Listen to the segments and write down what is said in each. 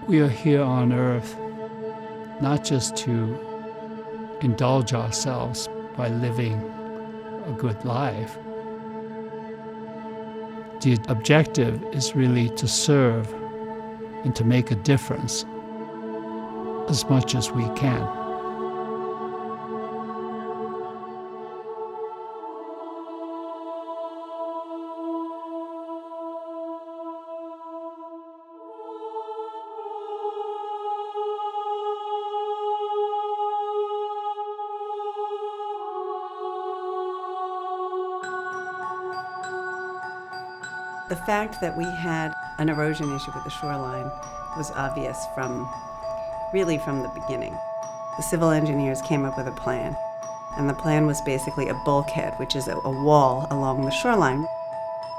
We are here on Earth not just to indulge ourselves by living a good life. The objective is really to serve and to make a difference as much as we can. The fact that we had an erosion issue with the shoreline was obvious from the beginning. The civil engineers came up with a plan, and the plan was basically a bulkhead, which is a wall along the shoreline.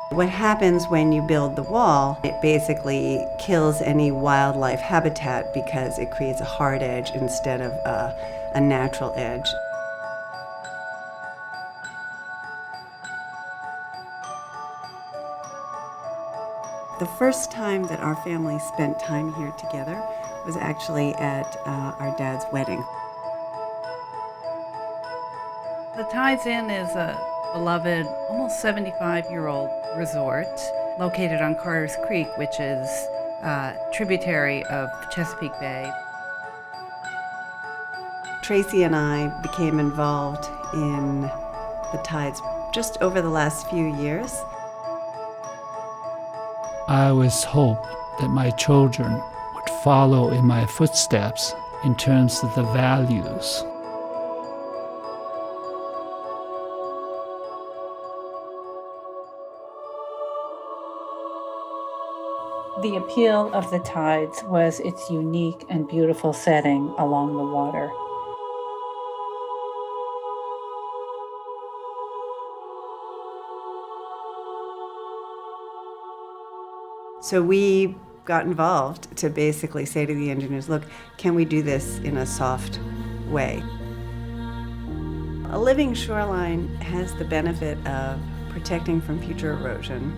What happens when you build the wall, it basically kills any wildlife habitat because it creates a hard edge instead of a natural edge. The first time that our family spent time here together was actually at our dad's wedding. The Tides Inn is a beloved, almost 75-year-old resort located on Carter's Creek, which is a tributary of Chesapeake Bay. Tracy and I became involved in the tides just over the last few years. I always hoped that my children would follow in my footsteps in terms of the values. The appeal of the tides was its unique and beautiful setting along the water. So we got involved to basically say to the engineers, look, can we do this in a soft way? A living shoreline has the benefit of protecting from future erosion,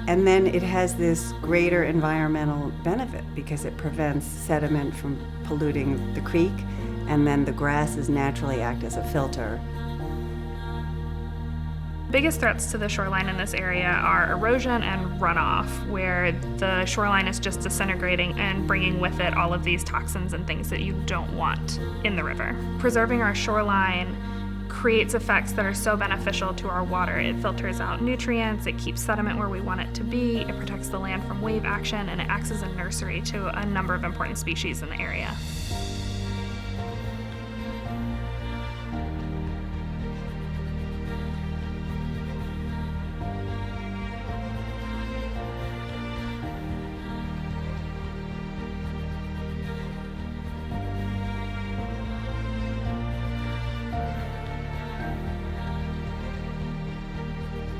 and then it has this greater environmental benefit because it prevents sediment from polluting the creek, and then the grasses naturally act as a filter. Biggest threats to the shoreline in this area are erosion and runoff, where the shoreline is just disintegrating and bringing with it all of these toxins and things that you don't want in the river. Preserving our shoreline creates effects that are so beneficial to our water. It filters out nutrients, it keeps sediment where we want it to be, it protects the land from wave action, and it acts as a nursery to a number of important species in the area.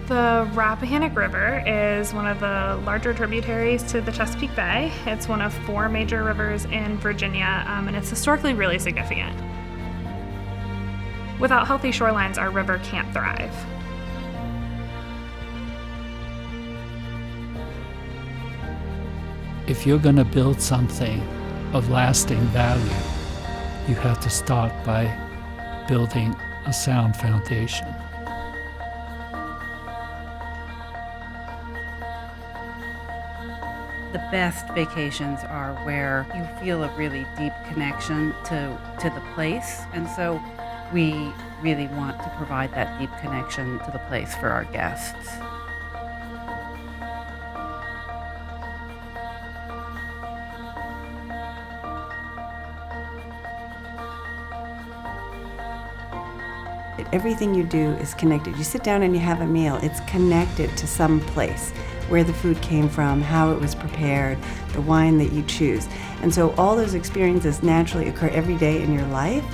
The Rappahannock River is one of the larger tributaries to the Chesapeake Bay. It's one of 4 major rivers in Virginia, and it's historically really significant. Without healthy shorelines, our river can't thrive. If you're going to build something of lasting value, you have to start by building a sound foundation. The best vacations are where you feel a really deep connection to the place, and so we really want to provide that deep connection to the place for our guests. Everything you do is connected. You sit down and you have a meal, it's connected to some place, where the food came from, how it was prepared, the wine that you choose. And so all those experiences naturally occur every day in your life.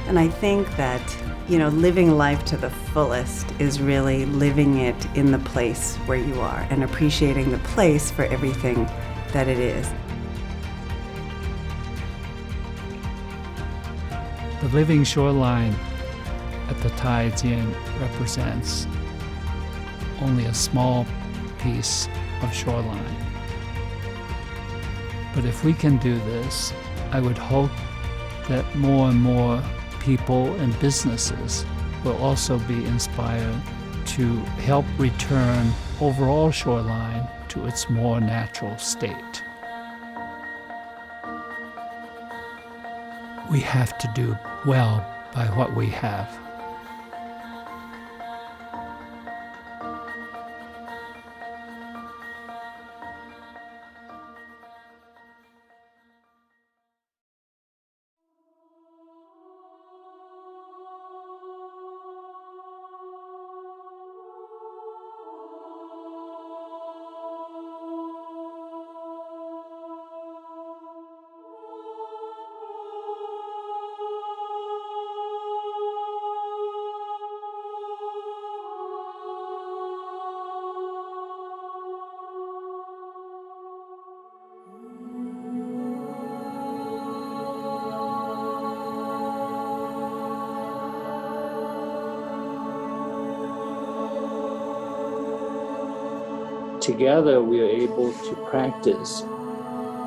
And I think that, living life to the fullest is really living it in the place where you are and appreciating the place for everything that it is. The living shoreline at the Tides Inn represents only a small piece of shoreline. But if we can do this, I would hope that more and more people and businesses will also be inspired to help return overall shoreline to its more natural state. We have to do well by what we have. Together, we are able to practice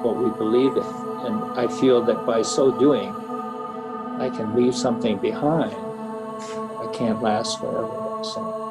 what we believe in. And I feel that by so doing, I can leave something behind. I can't last forever. So